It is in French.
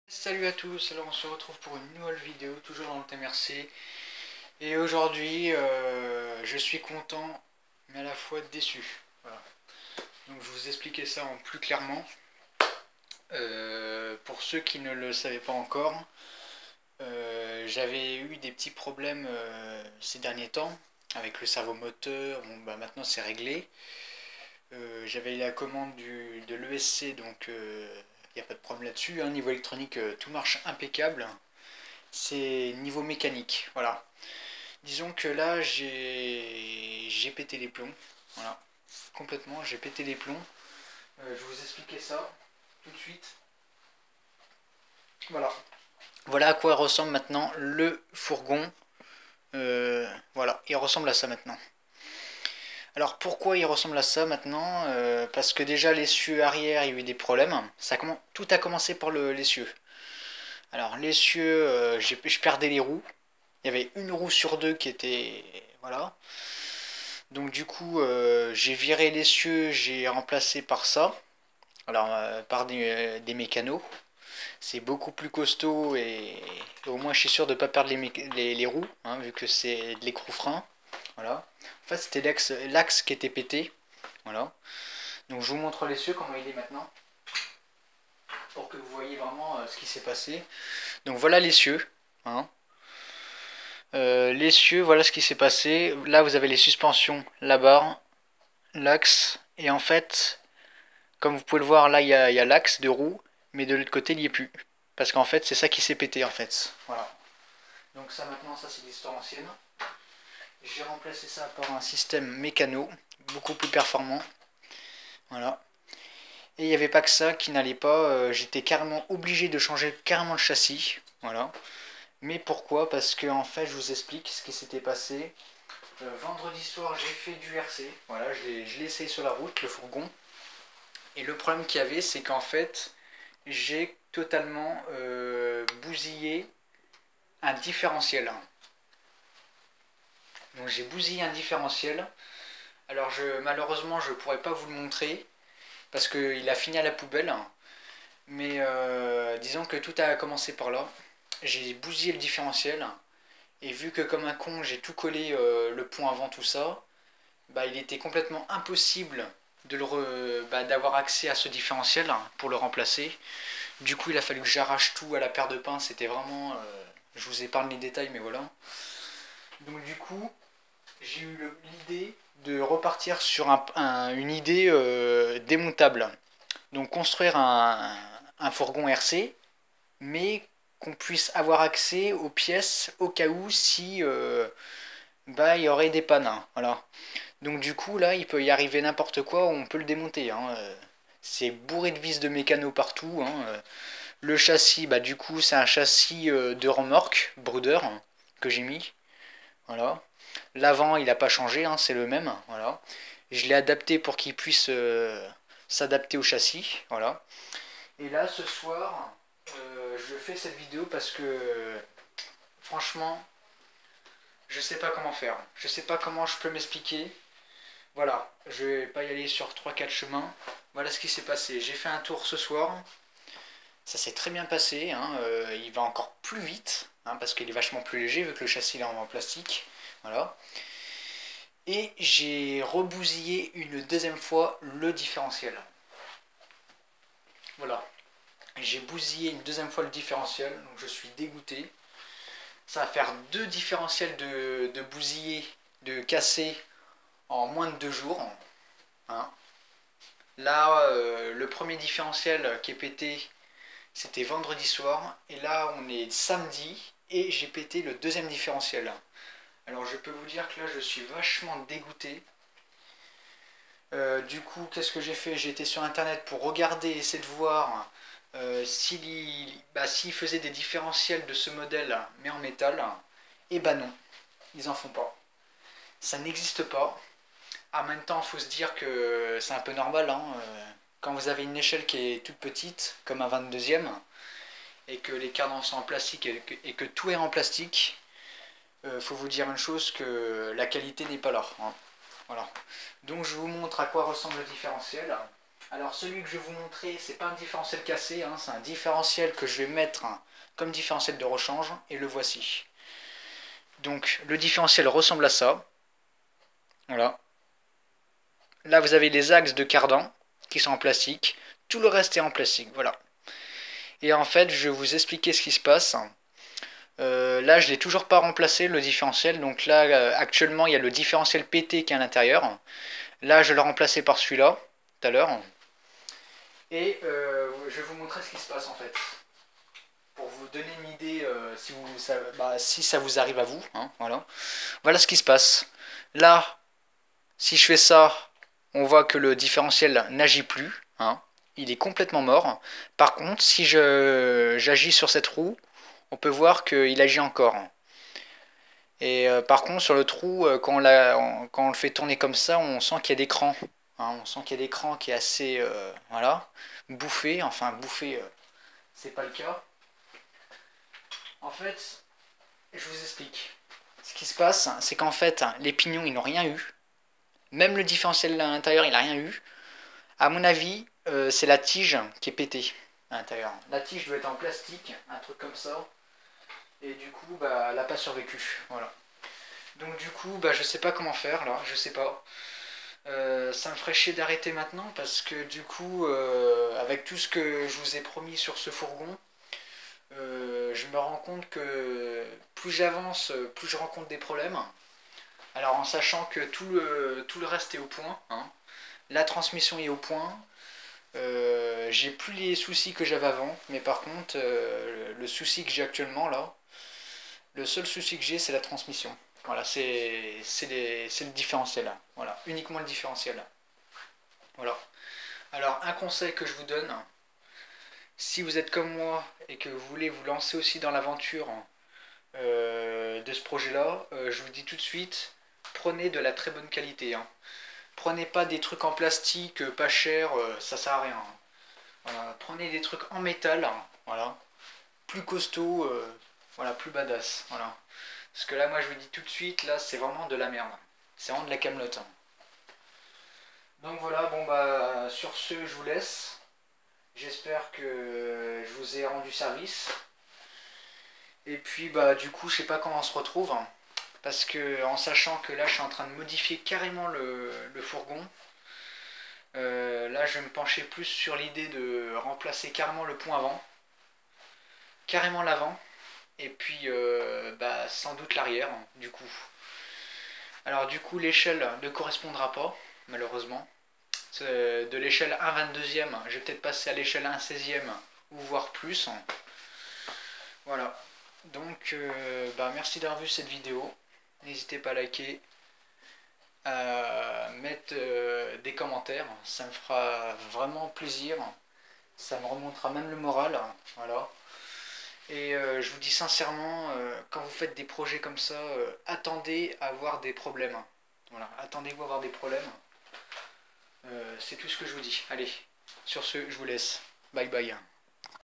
Salut à tous, alors on se retrouve pour une nouvelle vidéo, toujours dans le thème RC. Et aujourd'hui, je suis content, mais à la fois déçu. Voilà. Donc je vais vous expliquer ça en plus clairement. Pour ceux qui ne le savaient pas encore, j'avais eu des petits problèmes ces derniers temps avec le servomoteur. Bon, bah, maintenant c'est réglé. J'avais la commande de l'ESC, donc il n'y a pas de problème là-dessus, hein. Niveau électronique, tout marche impeccable. C'est niveau mécanique, voilà. Disons que là, j'ai pété les plombs. Voilà, complètement, j'ai pété les plombs. Je vais vous expliquer ça tout de suite. Voilà. Voilà à quoi ressemble maintenant le fourgon. Voilà, il ressemble à ça maintenant. Alors pourquoi il ressemble à ça maintenant? Parce que déjà l'essieu arrière, il y a eu des problèmes. Tout a commencé par l'essieu. Alors l'essieu, je perdais les roues. Il y avait une roue sur deux qui était... Voilà. Donc du coup, j'ai viré l'essieu, j'ai remplacé par ça. Alors, par des mécanos. C'est beaucoup plus costaud et au moins je suis sûr de ne pas perdre les roues, hein, vu que c'est de l'écrou-frein. Voilà. En fait, c'était l'axe qui était pété. Voilà. Donc je vous montre l'essieu, comment il est maintenant. Pour que vous voyez vraiment ce qui s'est passé. Donc voilà l'essieu. Hein. L'essieu, voilà ce qui s'est passé. Là, vous avez les suspensions, la barre, l'axe. Et en fait, comme vous pouvez le voir, là, il y a l'axe de roue. Mais de l'autre côté, il n'y est plus. Parce qu'en fait, c'est ça qui s'est pété, en fait. Voilà. Donc ça, maintenant, ça, c'est l'histoire ancienne. J'ai remplacé ça par un système mécano, beaucoup plus performant. Voilà. Et il n'y avait pas que ça qui n'allait pas. J'étais carrément obligé de changer carrément le châssis. Voilà. Mais pourquoi? Parce que en fait, je vous explique ce qui s'était passé. Vendredi soir, j'ai fait du RC. Voilà, je l'ai essayé sur la route, le fourgon. Et le problème qu'il y avait, c'est qu'en fait, j'ai totalement bousillé un différentiel. Donc j'ai bousillé un différentiel. Alors malheureusement, je ne pourrais pas vous le montrer parce qu'il a fini à la poubelle. Mais disons que tout a commencé par là. J'ai bousillé le différentiel. Et vu que comme un con, j'ai tout collé le pont avant tout ça, bah, il était complètement impossible d'avoir accès à ce différentiel pour le remplacer. Du coup, il a fallu que j'arrache tout à la paire de pinces. C'était vraiment... je vous épargne les détails, mais voilà. Donc du coup, j'ai eu l'idée de repartir sur une idée démontable. Donc construire un fourgon RC, mais qu'on puisse avoir accès aux pièces au cas où si il y aurait des pannes. Hein, voilà. Donc du coup là il peut y arriver n'importe quoi, on peut le démonter. Hein, c'est bourré de vis de mécano partout. Hein, le châssis, bah du coup c'est un châssis de remorque, Bruder, hein, que j'ai mis. Voilà. L'avant il n'a pas changé, hein, c'est le même. Voilà. Je l'ai adapté pour qu'il puisse s'adapter au châssis. Voilà. Et là ce soir, je fais cette vidéo parce que franchement, je sais pas comment faire. Je sais pas comment je peux m'expliquer. Voilà, je vais pas y aller sur trois quatre chemins. Voilà ce qui s'est passé. J'ai fait un tour ce soir. Ça s'est très bien passé. Hein. Il va encore plus vite, hein, parce qu'il est vachement plus léger vu que le châssis est en plastique. Voilà. Et j'ai rebousillé une deuxième fois le différentiel. Voilà. J'ai bousillé une deuxième fois le différentiel, donc je suis dégoûté. Ça va faire deux différentiels de bousillés, de cassés en moins de 2 jours. Hein. Là, le premier différentiel qui est pété, c'était vendredi soir. Et là, on est samedi et j'ai pété le deuxième différentiel. Alors, je peux vous dire que là, je suis vachement dégoûté. Du coup, qu'est-ce que j'ai fait? J'ai été sur internet pour regarder, essayer de voir s'ils faisaient des différentiels de ce modèle, mais en métal. Et bah non, ils en font pas. Ça n'existe pas. En même temps, il faut se dire que c'est un peu normal. Hein, quand vous avez une échelle qui est toute petite, comme un 22e, et que les cadres sont en plastique et que tout est en plastique, faut vous dire une chose, que la qualité n'est pas là. Hein. Voilà. Donc je vous montre à quoi ressemble le différentiel. Alors celui que je vais vous montrer, c'est pas un différentiel cassé, hein, c'est un différentiel que je vais mettre comme différentiel de rechange, et le voici. Donc le différentiel ressemble à ça. Voilà. Là vous avez les axes de cardan qui sont en plastique, tout le reste est en plastique, voilà. Et en fait je vais vous expliquer ce qui se passe. Là je l'ai toujours pas remplacé le différentiel, donc là actuellement il y a le différentiel PT qui est à l'intérieur. Là je l'ai remplacé par celui-là tout à l'heure. Et je vais vous montrer ce qui se passe en fait. Pour vous donner une idée si ça vous arrive à vous. Hein, voilà. Voilà ce qui se passe. Là, si je fais ça, on voit que le différentiel n'agit plus. Hein, il est complètement mort. Par contre, si j'agis sur cette roue, on peut voir qu'il agit encore. Et par contre, sur le trou, quand on le fait tourner comme ça, on sent qu'il y a des crans. Hein, on sent qu'il y a des crans qui est assez voilà, bouffé. Enfin, bouffé, c'est pas le cas. En fait, je vous explique. Ce qui se passe, c'est qu'en fait, les pignons, ils n'ont rien eu. Même le différentiel à l'intérieur, il n'a rien eu. À mon avis, c'est la tige qui est pétée à l'intérieur. La tige doit être en plastique, un truc comme ça. Et du coup, bah, elle n'a pas survécu. Voilà. Donc du coup, bah, je sais pas comment faire là, je sais pas. Ça me ferait chier d'arrêter maintenant parce que du coup, avec tout ce que je vous ai promis sur ce fourgon, je me rends compte que plus j'avance, plus je rencontre des problèmes. Alors en sachant que tout le reste est au point, hein. La transmission est au point, j'ai plus les soucis que j'avais avant, mais par contre, le souci que j'ai actuellement là, le seul souci que j'ai, c'est la transmission. Voilà, c'est le différentiel. Voilà, uniquement le différentiel. Voilà. Alors, un conseil que je vous donne, si vous êtes comme moi et que vous voulez vous lancer aussi dans l'aventure de ce projet-là, je vous dis tout de suite, prenez de la très bonne qualité. Hein. Prenez pas des trucs en plastique pas cher, ça sert à rien. Hein. Voilà. Prenez des trucs en métal, hein. Voilà, plus costaud, voilà, plus badass. Voilà. Parce que là, moi, je vous dis tout de suite, là, c'est vraiment de la merde. C'est vraiment de la camelote. Hein. Donc voilà, bon bah, sur ce, je vous laisse. J'espère que je vous ai rendu service. Et puis bah, du coup, je sais pas comment on se retrouve. Hein. Parce que en sachant que là, je suis en train de modifier carrément le fourgon. Là, je vais me pencher plus sur l'idée de remplacer carrément le pont avant. Carrément l'avant. Et puis, bah, sans doute l'arrière, hein, du coup. Alors du coup, l'échelle ne correspondra pas, malheureusement. De l'échelle 1/22e, je vais peut-être passer à l'échelle 1/16e, ou voire plus. Voilà. Donc, bah, merci d'avoir vu cette vidéo. N'hésitez pas à liker, à mettre des commentaires. Ça me fera vraiment plaisir. Ça me remontera même le moral. Voilà. Et je vous dis sincèrement, quand vous faites des projets comme ça, attendez à avoir des problèmes. Voilà, attendez-vous à avoir des problèmes. C'est tout ce que je vous dis. Allez, sur ce, je vous laisse. Bye bye.